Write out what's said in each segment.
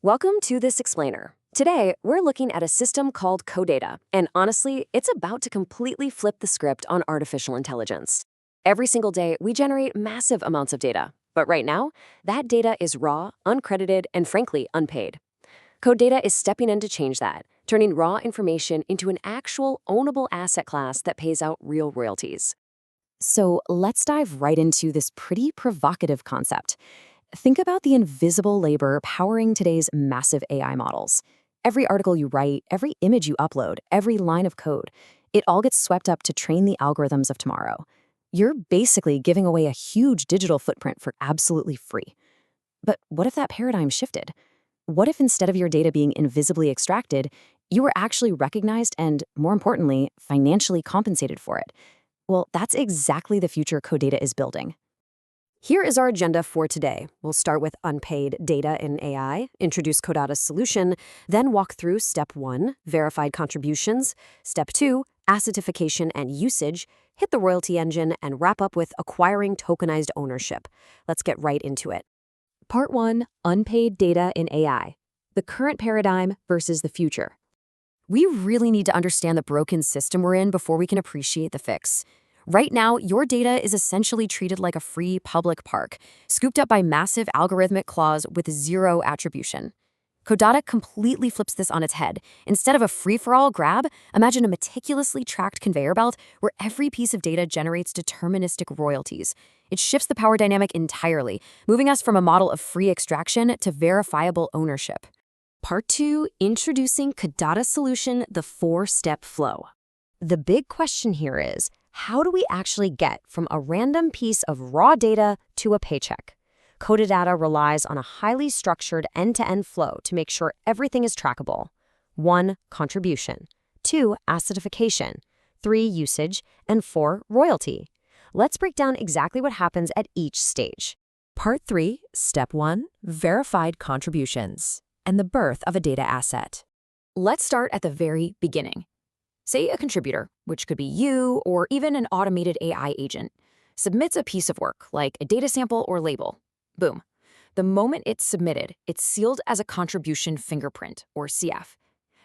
Welcome to This Explainer. Today, we're looking at a system called Codatta, and honestly, it's about to completely flip the script on artificial intelligence. Every single day, we generate massive amounts of data, but right now, that data is raw, uncredited, and frankly, unpaid. Codatta is stepping in to change that, turning raw information into an actual ownable asset class that pays out real royalties. So let's dive right into this pretty provocative concept. Think about the invisible labor powering today's massive AI models. Every article you write, every image you upload, every line of code, it all gets swept up to train the algorithms of tomorrow. You're basically giving away a huge digital footprint for absolutely free. But what if that paradigm shifted? What if instead of your data being invisibly extracted, you were actually recognized and, more importantly, financially compensated for it? Well, that's exactly the future Codatta is building. Here is our agenda for today. We'll start with unpaid data in AI, introduce Codatta's solution, then walk through Step 1, verified contributions, Step 2, assetification and usage, hit the royalty engine, and wrap up with acquiring tokenized ownership. Let's get right into it. Part 1, unpaid data in AI, the current paradigm versus the future. We really need to understand the broken system we're in before we can appreciate the fix. Right now, your data is essentially treated like a free public park, scooped up by massive algorithmic claws with zero attribution. Codatta completely flips this on its head. Instead of a free-for-all grab, imagine a meticulously tracked conveyor belt where every piece of data generates deterministic royalties. It shifts the power dynamic entirely, moving us from a model of free extraction to verifiable ownership. Part 2, introducing Codatta's solution, the 4-step flow. The big question here is, how do we actually get from a random piece of raw data to a paycheck? Codatta relies on a highly structured end-to-end flow to make sure everything is trackable. 1, contribution. 2, assetification. 3, usage. And 4, royalty. Let's break down exactly what happens at each stage. Part 3, Step 1, verified contributions, and the birth of a data asset. Let's start at the very beginning. Say a contributor, which could be you or even an automated AI agent, submits a piece of work, like a data sample or label. Boom. The moment it's submitted, it's sealed as a contribution fingerprint, or CF.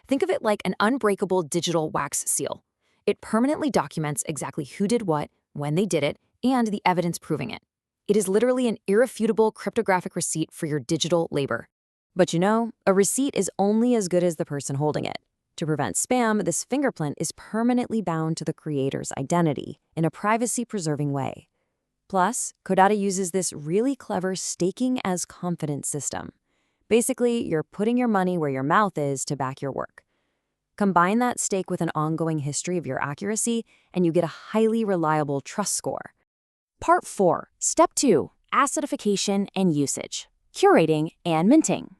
Think of it like an unbreakable digital wax seal. It permanently documents exactly who did what, when they did it, and the evidence proving it. It is literally an irrefutable cryptographic receipt for your digital labor. But you know, a receipt is only as good as the person holding it. To prevent spam, this fingerprint is permanently bound to the creator's identity in a privacy-preserving way. Plus, Codatta uses this really clever staking as confidence system. Basically, you're putting your money where your mouth is to back your work. Combine that stake with an ongoing history of your accuracy, and you get a highly reliable trust score. Part 4, Step 2, assetification and usage, curating and minting.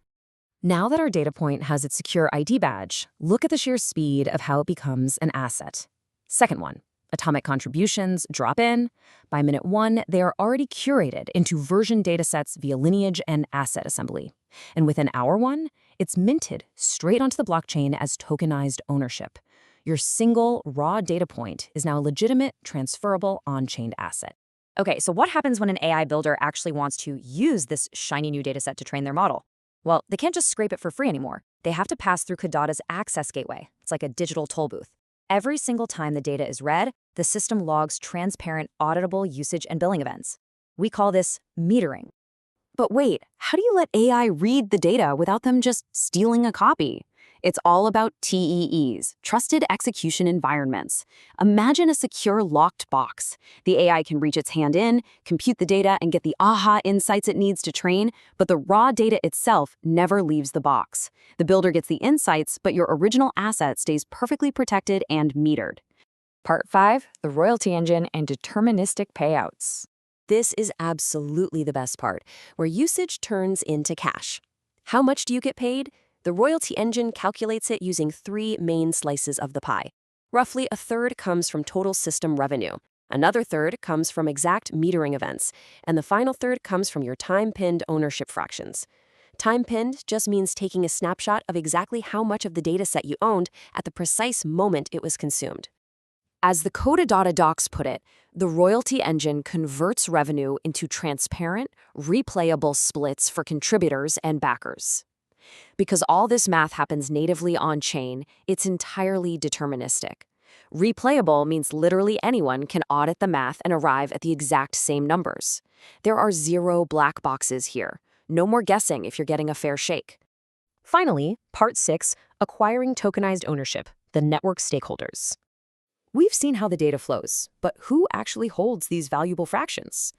Now that our data point has its secure ID badge, look at the sheer speed of how it becomes an asset. Second one, atomic contributions drop in. By minute 1, they are already curated into version datasets via lineage and asset assembly. And within hour 1, it's minted straight onto the blockchain as tokenized ownership. Your single raw data point is now a legitimate, transferable on-chain asset. Okay, so what happens when an AI builder actually wants to use this shiny new dataset to train their model? Well, they can't just scrape it for free anymore. They have to pass through Codatta's access gateway. It's like a digital toll booth. Every single time the data is read, the system logs transparent, auditable usage and billing events. We call this metering. But wait, how do you let AI read the data without them just stealing a copy? It's all about TEEs, trusted execution environments. Imagine a secure locked box. The AI can reach its hand in, compute the data, and get the aha insights it needs to train, but the raw data itself never leaves the box. The builder gets the insights, but your original asset stays perfectly protected and metered. Part 5, the royalty engine and deterministic payouts. This is absolutely the best part, where usage turns into cash. How much do you get paid? The royalty engine calculates it using 3 main slices of the pie. Roughly a third comes from total system revenue, another third comes from exact metering events, and the final third comes from your time-pinned ownership fractions. Time-pinned just means taking a snapshot of exactly how much of the dataset you owned at the precise moment it was consumed. As the Codatta docs put it, the royalty engine converts revenue into transparent, replayable splits for contributors and backers. Because all this math happens natively on-chain, it's entirely deterministic. Replayable means literally anyone can audit the math and arrive at the exact same numbers. There are zero black boxes here. No more guessing if you're getting a fair shake. Finally, Part 6, Acquiring Tokenized Ownership, the Network Stakeholders. We've seen how the data flows, but who actually holds these valuable fractions?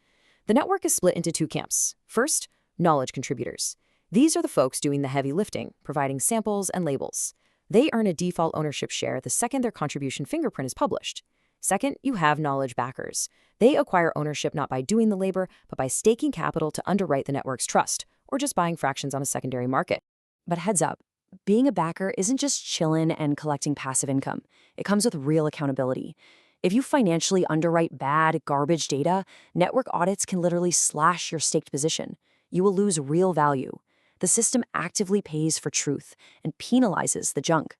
The network is split into two camps. First, knowledge contributors. These are the folks doing the heavy lifting, providing samples and labels. They earn a default ownership share the second their contribution fingerprint is published. Second, you have knowledge backers. They acquire ownership not by doing the labor, but by staking capital to underwrite the network's trust, or just buying fractions on a secondary market. But heads up, being a backer isn't just chillin' and collecting passive income. It comes with real accountability. If you financially underwrite bad, garbage data, network audits can literally slash your staked position. You will lose real value. The system actively pays for truth and penalizes the junk.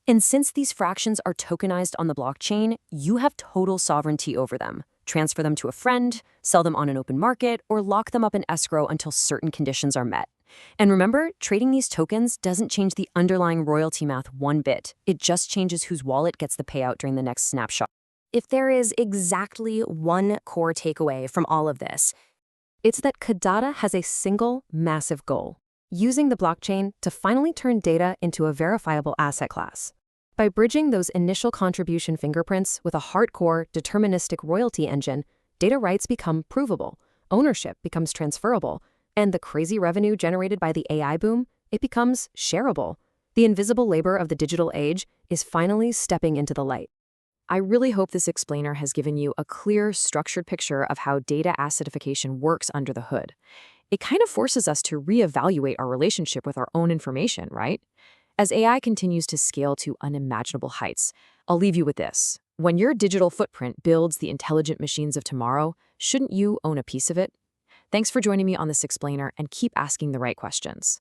And since these fractions are tokenized on the blockchain, you have total sovereignty over them. Transfer them to a friend, sell them on an open market, or lock them up in escrow until certain conditions are met. And remember, trading these tokens doesn't change the underlying royalty math one bit. It just changes whose wallet gets the payout during the next snapshot. If there is exactly one core takeaway from all of this, it's that Codatta has a single massive goal: using the blockchain to finally turn data into a verifiable asset class. By bridging those initial contribution fingerprints with a hardcore, deterministic royalty engine, data rights become provable, ownership becomes transferable, and the crazy revenue generated by the AI boom, it becomes shareable. The invisible labor of the digital age is finally stepping into the light. I really hope this explainer has given you a clear, structured picture of how data assetification works under the hood. It kind of forces us to reevaluate our relationship with our own information, right? As AI continues to scale to unimaginable heights, I'll leave you with this. When your digital footprint builds the intelligent machines of tomorrow, shouldn't you own a piece of it? Thanks for joining me on this explainer, and keep asking the right questions.